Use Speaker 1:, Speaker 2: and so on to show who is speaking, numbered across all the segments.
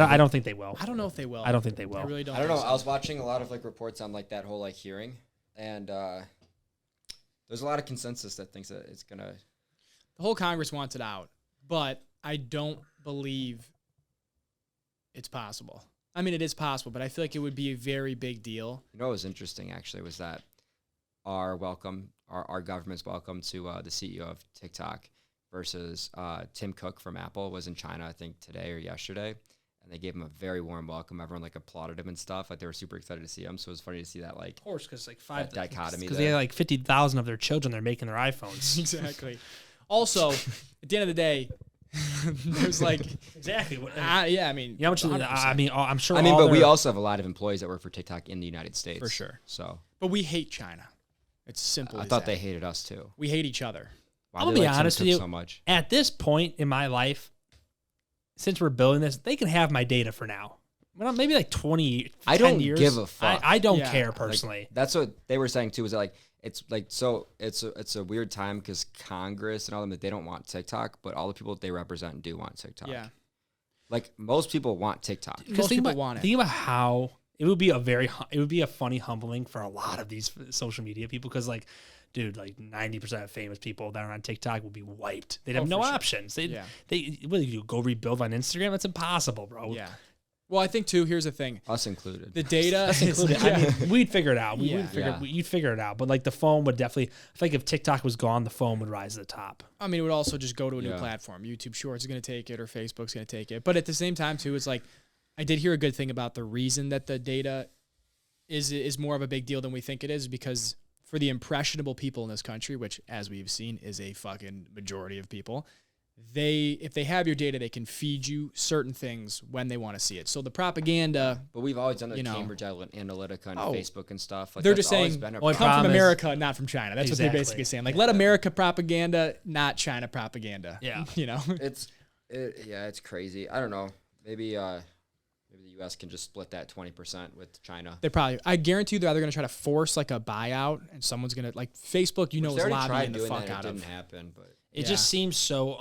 Speaker 1: I don't think they will.
Speaker 2: I don't know if they will.
Speaker 1: I don't think they will.
Speaker 2: I really don't.
Speaker 3: I don't know.
Speaker 2: think so.
Speaker 3: I was watching a lot of like reports on like that whole like hearing, and there's a lot of consensus that thinks that it's gonna.
Speaker 2: The whole Congress wants it out, but I don't believe it's possible. I mean, it is possible, but I feel like it would be a very big deal.
Speaker 3: You know what was interesting actually was that our government's welcome to the CEO of TikTok versus Tim Cook from Apple was in China, I think today or yesterday, and they gave him a very warm welcome. Everyone like applauded him and stuff. Like they were super excited to see him. So it was funny to see that like
Speaker 1: Of course, because like
Speaker 3: that dichotomy.
Speaker 1: Because they have like 50,000 of their children. They're making their iPhones.
Speaker 2: Exactly. Also, at the end of the day, there's like
Speaker 1: Exactly.
Speaker 2: yeah. I mean,
Speaker 1: You know how much?
Speaker 2: 100%.
Speaker 1: I'm sure.
Speaker 3: I mean,
Speaker 1: all
Speaker 3: but we
Speaker 1: their-
Speaker 3: also have a lot of employees that work for TikTok in the United States.
Speaker 2: For sure.
Speaker 3: So
Speaker 2: But we hate China. It's simple.
Speaker 3: I
Speaker 2: as
Speaker 3: thought
Speaker 2: that.
Speaker 3: they hated us too.
Speaker 2: We hate each other.
Speaker 3: Why
Speaker 1: I'm
Speaker 3: do
Speaker 1: gonna
Speaker 3: they
Speaker 1: be
Speaker 3: like Tim
Speaker 1: honest with
Speaker 3: Cook
Speaker 1: you.
Speaker 3: so much?
Speaker 1: At this point in my life, since we're building this, they can have my data for now. Well, maybe like 20,
Speaker 3: I
Speaker 1: 10
Speaker 3: don't
Speaker 1: years.
Speaker 3: give a fuck.
Speaker 1: I don't
Speaker 2: Yeah.
Speaker 1: care
Speaker 2: Like,
Speaker 1: personally.
Speaker 3: That's what they were saying too. Is that like it's like so it's a weird time because Congress and all them that they don't want TikTok, but all the people that they represent do want TikTok.
Speaker 2: Yeah.
Speaker 3: Like most people want TikTok.
Speaker 1: Because
Speaker 2: Most
Speaker 1: think
Speaker 2: people
Speaker 1: about,
Speaker 2: want it.
Speaker 1: Think about how it would be a funny humbling for a lot of these social media people because like, dude, like 90% of famous people that are on TikTok will be wiped. They'd have
Speaker 2: Oh,
Speaker 1: no
Speaker 2: for sure.
Speaker 1: options.
Speaker 2: Yeah.
Speaker 1: What do you do? Go rebuild on Instagram? That's impossible, bro.
Speaker 2: Yeah. Well, I think too. Here's the thing:
Speaker 3: Us included.
Speaker 2: the data
Speaker 1: Us
Speaker 2: is
Speaker 1: included.
Speaker 2: yeah.
Speaker 1: I mean, we'd figure it out.
Speaker 2: Yeah.
Speaker 1: You'd figure it out. But like the phone would definitely. I feel like if TikTok was gone, the phone would rise to the top.
Speaker 2: I mean, it would also just go to a new
Speaker 3: Yeah.
Speaker 2: platform. YouTube Shorts is going to take it, or Facebook's going to take it. But at the same time, too, it's like I did hear a good thing about the reason that the data is more of a big deal than we think it is because for the impressionable people in this country, which as we've seen is a fucking majority of people, if they have your data, they can feed you certain things when they want to see it. So the propaganda,
Speaker 3: But we've always done the
Speaker 2: you know.
Speaker 3: Cambridge Analytica on
Speaker 2: Oh.
Speaker 3: Facebook and stuff. Like
Speaker 2: They're
Speaker 3: that's
Speaker 2: just
Speaker 3: always
Speaker 2: saying,
Speaker 3: been a
Speaker 1: well,
Speaker 2: come
Speaker 3: problem.
Speaker 2: from
Speaker 1: promise-
Speaker 2: America, not from China. That's what
Speaker 1: Exactly.
Speaker 2: they're basically saying. Like, let America propaganda, not China propaganda.
Speaker 1: Yeah.
Speaker 2: You know?
Speaker 3: It's crazy. I don't know. Maybe the U.S. can just split that 20% with China.
Speaker 2: I guarantee you they're either going to try to force like a buyout and someone's going to, like Facebook,
Speaker 3: Which
Speaker 2: is
Speaker 3: they already
Speaker 2: lobbying
Speaker 3: tried
Speaker 2: the
Speaker 3: doing
Speaker 2: fuck
Speaker 3: that.
Speaker 2: out
Speaker 3: It
Speaker 2: of.
Speaker 3: didn't happen, but
Speaker 1: It
Speaker 2: Yeah.
Speaker 1: just seems so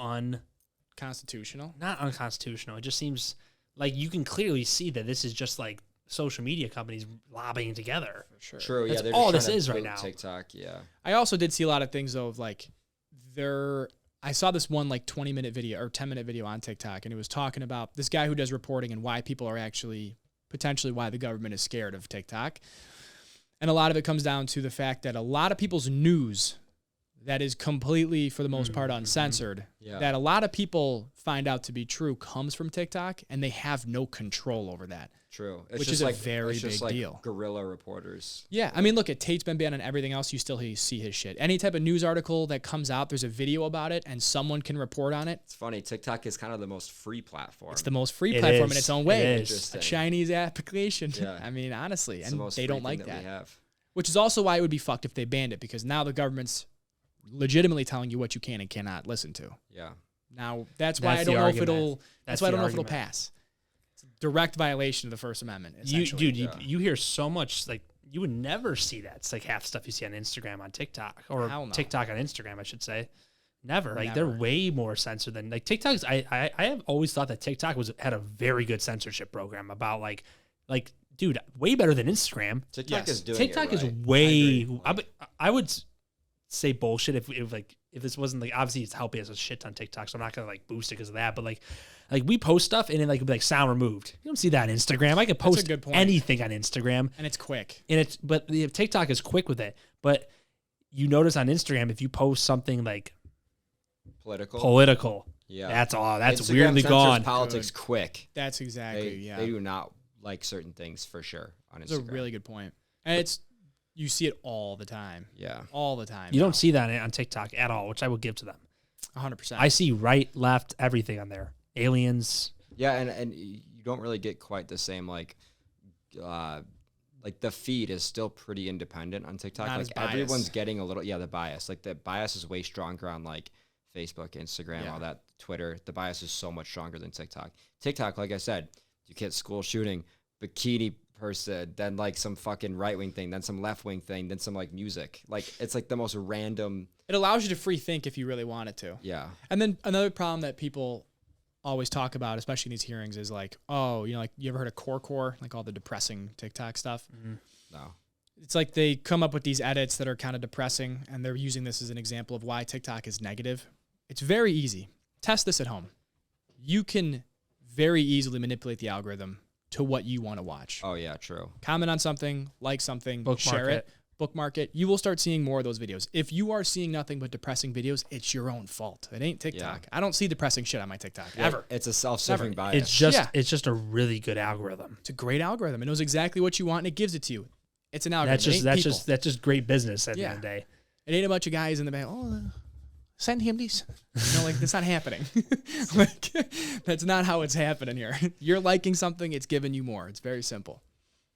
Speaker 2: Constitutional.
Speaker 1: not unconstitutional. It just seems like you can clearly see that this is just like social media companies lobbying together.
Speaker 2: For sure.
Speaker 3: true.
Speaker 1: That's
Speaker 3: Yeah, they're
Speaker 1: all
Speaker 3: just
Speaker 1: this
Speaker 3: trying to
Speaker 1: is right
Speaker 3: boot
Speaker 1: now.
Speaker 3: TikTok, yeah.
Speaker 2: I also did see a lot of things though of like I saw this one like 20-minute video or 10-minute video on TikTok and it was talking about this guy who does reporting and why people are actually potentially why the government is scared of TikTok. And a lot of it comes down to the fact that a lot of people's news that is completely, for the most part, uncensored,
Speaker 3: Yeah.
Speaker 2: that a lot of people find out to be true comes from TikTok and they have no control over that.
Speaker 3: True. It's
Speaker 2: Which
Speaker 3: just
Speaker 2: is a
Speaker 3: like,
Speaker 2: very
Speaker 3: it's just
Speaker 2: big
Speaker 3: like
Speaker 2: deal.
Speaker 3: Guerrilla reporters.
Speaker 2: Yeah, I mean, look, Tate's been banned on everything else. You still see his shit. Any type of news article that comes out, there's a video about it, and someone can report on it.
Speaker 3: It's funny. TikTok is kind of the most free platform.
Speaker 2: It's the most free
Speaker 1: It
Speaker 2: platform
Speaker 1: is.
Speaker 2: in its own
Speaker 1: It
Speaker 2: way.
Speaker 1: is.
Speaker 2: It's a
Speaker 3: Interesting.
Speaker 2: Chinese application.
Speaker 3: Yeah.
Speaker 2: I mean, honestly,
Speaker 3: It's the
Speaker 2: and
Speaker 3: most
Speaker 2: they
Speaker 3: free
Speaker 2: don't
Speaker 3: thing
Speaker 2: like
Speaker 3: we
Speaker 2: that.
Speaker 3: have.
Speaker 2: Which is also why it would be fucked if they banned it, because now the government's legitimately telling you what you can and cannot listen to.
Speaker 3: Yeah.
Speaker 2: Now, that's why
Speaker 1: That's
Speaker 2: I
Speaker 1: the
Speaker 2: don't know if
Speaker 1: argument.
Speaker 2: it'll. That's why I don't know if it'll pass. It's a direct violation of the First Amendment. Essentially.
Speaker 1: You hear so much like you would never see that. It's like half stuff you see on Instagram on TikTok or
Speaker 2: Hell no.
Speaker 1: TikTok on Instagram, I should say. Never. Like they're
Speaker 2: Never.
Speaker 1: way more censored than like TikTok's. I have always thought that TikTok had a very good censorship program about like dude, way better than Instagram.
Speaker 3: TikTok
Speaker 2: Yes.
Speaker 3: is doing
Speaker 1: TikTok
Speaker 3: it
Speaker 1: is
Speaker 3: right.
Speaker 1: way.
Speaker 3: I agree.
Speaker 1: I would say bullshit if this wasn't like obviously it's helping us a shit ton TikTok, so I'm not gonna like boost it because of that. But like we post stuff and then like it'd be like sound removed. You don't see that on Instagram. I could
Speaker 2: That's a
Speaker 1: post
Speaker 2: good point.
Speaker 1: anything on Instagram,
Speaker 2: and it's quick.
Speaker 1: and but the TikTok is quick with it. But you notice on Instagram if you post something like political,
Speaker 3: Yeah.
Speaker 1: that's all. That's
Speaker 3: Instagram
Speaker 1: weirdly
Speaker 3: censors
Speaker 1: gone.
Speaker 3: Politics quick.
Speaker 2: That's exactly
Speaker 3: They,
Speaker 2: yeah.
Speaker 3: they do not like certain things for sure on
Speaker 2: That's a
Speaker 3: Instagram.
Speaker 2: really good point. And you see it all the time.
Speaker 3: Yeah.
Speaker 2: All the time.
Speaker 1: You don't see that on TikTok at all, which I will give to them.
Speaker 2: 100%.
Speaker 1: I see right, left, everything on there. Aliens.
Speaker 3: Yeah, and you don't really get quite the same like the feed is still pretty independent on TikTok.
Speaker 2: Not
Speaker 3: like
Speaker 2: as biased.
Speaker 3: everyone's getting a little the bias. Like the bias is way stronger on like Facebook, Instagram,
Speaker 2: Yeah.
Speaker 3: all that, Twitter. The bias is so much stronger than TikTok. TikTok, like I said, you get school shooting, bikini person, then like some fucking right wing thing, then some left wing thing, then some like music. Like it's like the most random.
Speaker 2: It allows you to free think if you really wanted to.
Speaker 3: Yeah.
Speaker 2: And then another problem that people always talk about, especially in these hearings, is like, oh, you know, like you ever heard of core, like all the depressing TikTok stuff?
Speaker 3: No.
Speaker 2: It's like they come up with these edits that are kind of depressing, and they're using this as an example of why TikTok is negative. It's very easy. Test this at home. You can very easily manipulate the algorithm to what you want to watch.
Speaker 3: Oh yeah, true.
Speaker 2: Comment on something, like something, share it, bookmark it. You will start seeing more of those videos. If you are seeing nothing but depressing videos, it's your own fault. It ain't TikTok. I don't see depressing shit on my TikTok ever.
Speaker 3: It's a self-serving bias.
Speaker 1: It's just a really good algorithm.
Speaker 2: It's a great algorithm. It knows exactly what you want and it gives it to you. It's an algorithm.
Speaker 1: That's just great business at the end of the day.
Speaker 2: It ain't a bunch of guys in the back. Oh, send him these. You know, like that's not happening. Like that's not how it's happening here. You're liking something, it's giving you more. It's very simple.